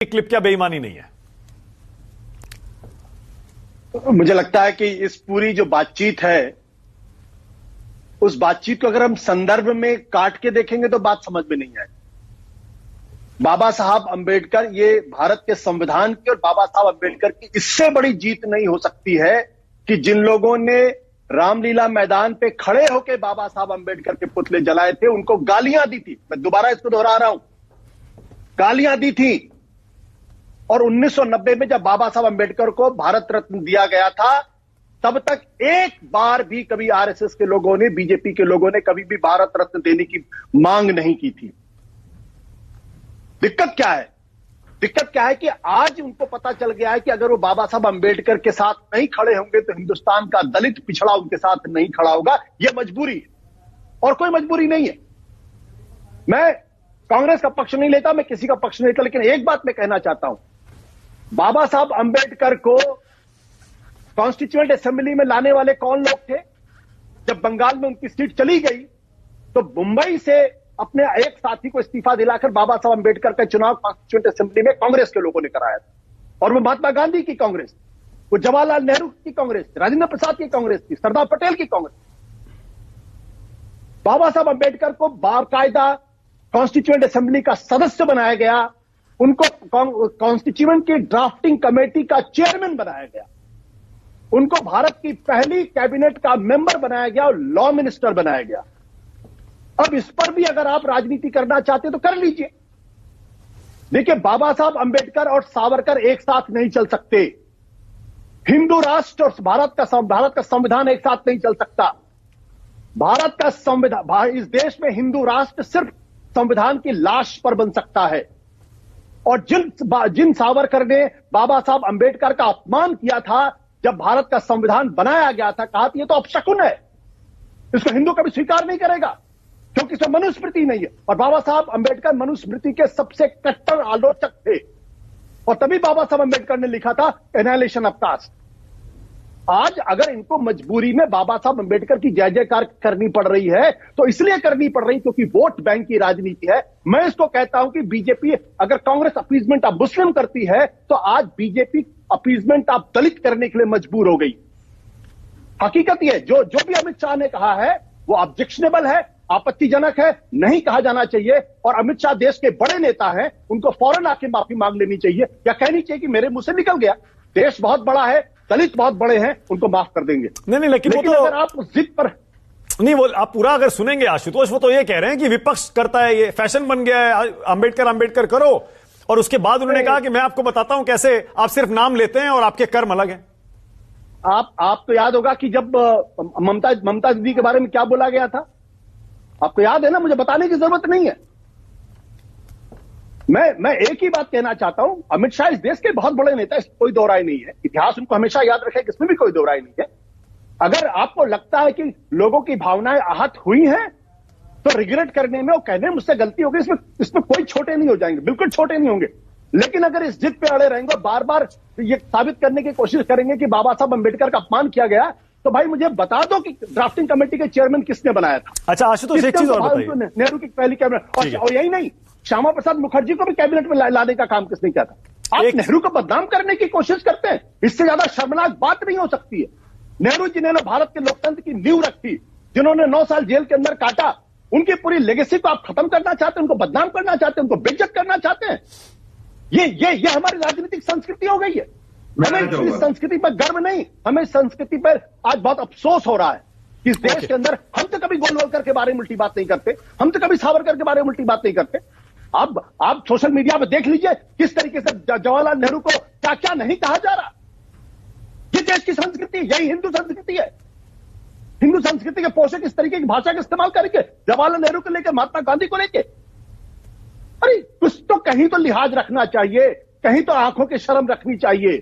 Clip क्या बेईमानी नहीं है? मुझे लगता है कि इस पूरी जो बातचीत है, उस बातचीत को अगर हम संदर्भ में काट के देखेंगे तो बात समझ में नहीं आए। बाबा साहब अंबेडकर, ये भारत के संविधान की और बाबा साहब अंबेडकर की इससे बड़ी जीत नहीं हो सकती है कि जिन लोगों ने रामलीला मैदान पे खड़े होकर बाबा साहब अंबेडकर के पुतले जलाए थे, उनको गालियां दी थी। मैं दोबारा इसको दोहरा रहा हूं, गालियां दी थी। और 1990 में जब बाबा साहब अंबेडकर को भारत रत्न दिया गया था, तब तक एक बार भी कभी आरएसएस के लोगों ने, बीजेपी के लोगों ने कभी भी भारत रत्न देने की मांग नहीं की थी। दिक्कत क्या है? दिक्कत क्या है कि आज उनको पता चल गया है कि अगर वो बाबा साहब अंबेडकर के साथ नहीं खड़े होंगे तो हिंदुस्तान का दलित पिछड़ा उनके साथ नहीं खड़ा होगा। यह मजबूरी है और कोई मजबूरी नहीं है। मैं कांग्रेस का पक्ष नहीं लेता, मैं किसी का पक्ष नहीं लेता, लेकिन एक बात मैं कहना चाहता हूं, बाबा साहब अंबेडकर को कॉन्स्टिट्यूएंट असेंबली में लाने वाले कौन लोग थे? जब बंगाल में उनकी सीट चली गई तो मुंबई से अपने एक साथी को इस्तीफा दिलाकर बाबा साहब अंबेडकर का चुनाव कॉन्स्टिट्यूएंट असेंबली में कांग्रेस के लोगों ने कराया था। और वो महात्मा गांधी की कांग्रेस, वो जवाहरलाल नेहरू की कांग्रेस, राजेंद्र प्रसाद की कांग्रेस थी, सरदार पटेल की कांग्रेस। बाबा साहब अंबेडकर को बाकायदा कॉन्स्टिट्यूएंट असेंबली का सदस्य बनाया गया, उनको कॉन्स्टिट्यूएंट की ड्राफ्टिंग कमेटी का चेयरमैन बनाया गया, उनको भारत की पहली कैबिनेट का मेंबर बनाया गया और लॉ मिनिस्टर बनाया गया। अब इस पर भी अगर आप राजनीति करना चाहते तो कर लीजिए। देखिए, बाबा साहब अंबेडकर और सावरकर एक साथ नहीं चल सकते। हिंदू राष्ट्र और भारत का संविधान एक साथ नहीं चल सकता। भारत का संविधान, इस देश में हिंदू राष्ट्र सिर्फ संविधान की लाश पर बन सकता है। और जिन सावरकर ने बाबा साहब अंबेडकर का अपमान किया था जब भारत का संविधान बनाया गया था, कहा ये तो अपशकुन है, इसको हिंदू कभी स्वीकार नहीं करेगा क्योंकि इसमें मनुस्मृति नहीं है। और बाबा साहब अंबेडकर मनुस्मृति के सबसे कट्टर आलोचक थे और तभी बाबा साहब अंबेडकर ने लिखा था एनालिशन ऑफ कास्ट। आज अगर इनको मजबूरी में बाबा साहब अंबेडकर की जय जयकार करनी पड़ रही है तो इसलिए करनी पड़ रही क्योंकि वोट बैंक की राजनीति है। मैं इसको कहता हूं कि बीजेपी, अगर कांग्रेस अपीजमेंट ऑफ मुस्लिम करती है तो आज बीजेपी अपीजमेंट ऑफ दलित करने के लिए मजबूर हो गई। हकीकत यह, जो भी अमित शाह ने कहा है वो ऑब्जेक्शनेबल है, आपत्तिजनक है, नहीं कहा जाना चाहिए। और अमित शाह देश के बड़े नेता हैं, उनको फौरन आके माफी मांग लेनी चाहिए या कहनी चाहिए कि मेरे मुंह से निकल गया, देश बहुत बड़ा है, दलित बहुत बड़े हैं, उनको माफ कर देंगे। नहीं, लेकिन वो तो अगर आप उस जिद पर नहीं, वो आप पूरा अगर सुनेंगे आशुतोष, वो तो ये कह रहे हैं कि विपक्ष करता है, ये फैशन बन गया है, अंबेडकर करो। और उसके बाद उन्होंने कहा कि मैं आपको बताता हूं कैसे आप सिर्फ नाम लेते हैं और आपके कर्म अलग हैं। आपको याद होगा कि जब ममता दीदी के बारे में क्या बोला गया था, आपको याद है ना, मुझे बताने की जरूरत नहीं है। मैं एक ही बात कहना चाहता हूं, अमित शाह इस देश के बहुत बड़े नेता, इसमें कोई दो राय नहीं है, इतिहास उनको हमेशा याद रखेगा, इसमें भी कोई दो राय नहीं है। अगर आपको लगता है कि लोगों की भावनाएं आहत हुई हैं तो रिग्रेट करने में और कहने में मुझसे गलती होगी, इसमें कोई छोटे नहीं हो जाएंगे, बिल्कुल छोटे नहीं होंगे। लेकिन अगर इस जिद पे अड़े रहेंगे, बार बार ये साबित करने की कोशिश करेंगे कि बाबा साहब अंबेडकर का अपमान किया गया, तो भाई मुझे बता दो कि ड्राफ्टिंग कमेटी के चेयरमैन किसने बनाया था। अच्छा आशुतोष, एक चीज और बताइए, नेहरू की पहली कैबिनेट, और यही नहीं, श्यामा प्रसाद मुखर्जी को भी कैबिनेट में लाने का काम किसने किया था। आप नेहरू को बदनाम करने की कोशिश करते हैं, इससे ज्यादा शर्मनाक बात नहीं हो सकती है। नेहरू जी ने भारत के लोकतंत्र की नींव रखी, जिन्होंने 9 साल जेल के अंदर काटा, उनकी पूरी लेगेसी को आप खत्म करना चाहते हैं, उनको बदनाम करना चाहते हैं, उनको बेइज्जत करना चाहते हैं। ये हमारी राजनीतिक संस्कृति हो गई है। हमें इस संस्कृति पर गर्व नहीं, हमें इस संस्कृति पर आज बहुत अफसोस हो रहा है कि इस देश के अंदर हम तो कभी गोलवलकर के बारे में उल्टी बात नहीं करते, हम तो कभी सावरकर के बारे में उल्टी बात नहीं करते। आप सोशल मीडिया पर देख लीजिए किस तरीके से जवाहरलाल नेहरू को क्या क्या नहीं कहा जा रहा। ये देश की संस्कृति, यही हिंदू संस्कृति है। हिंदू संस्कृति के पोषक इस तरीके की भाषा का इस्तेमाल करके जवाहरलाल नेहरू को लेकर, महात्मा गांधी को लेकर, अरे कुछ तो कहीं तो लिहाज रखना चाहिए, कहीं तो आंखों की शर्म रखनी चाहिए।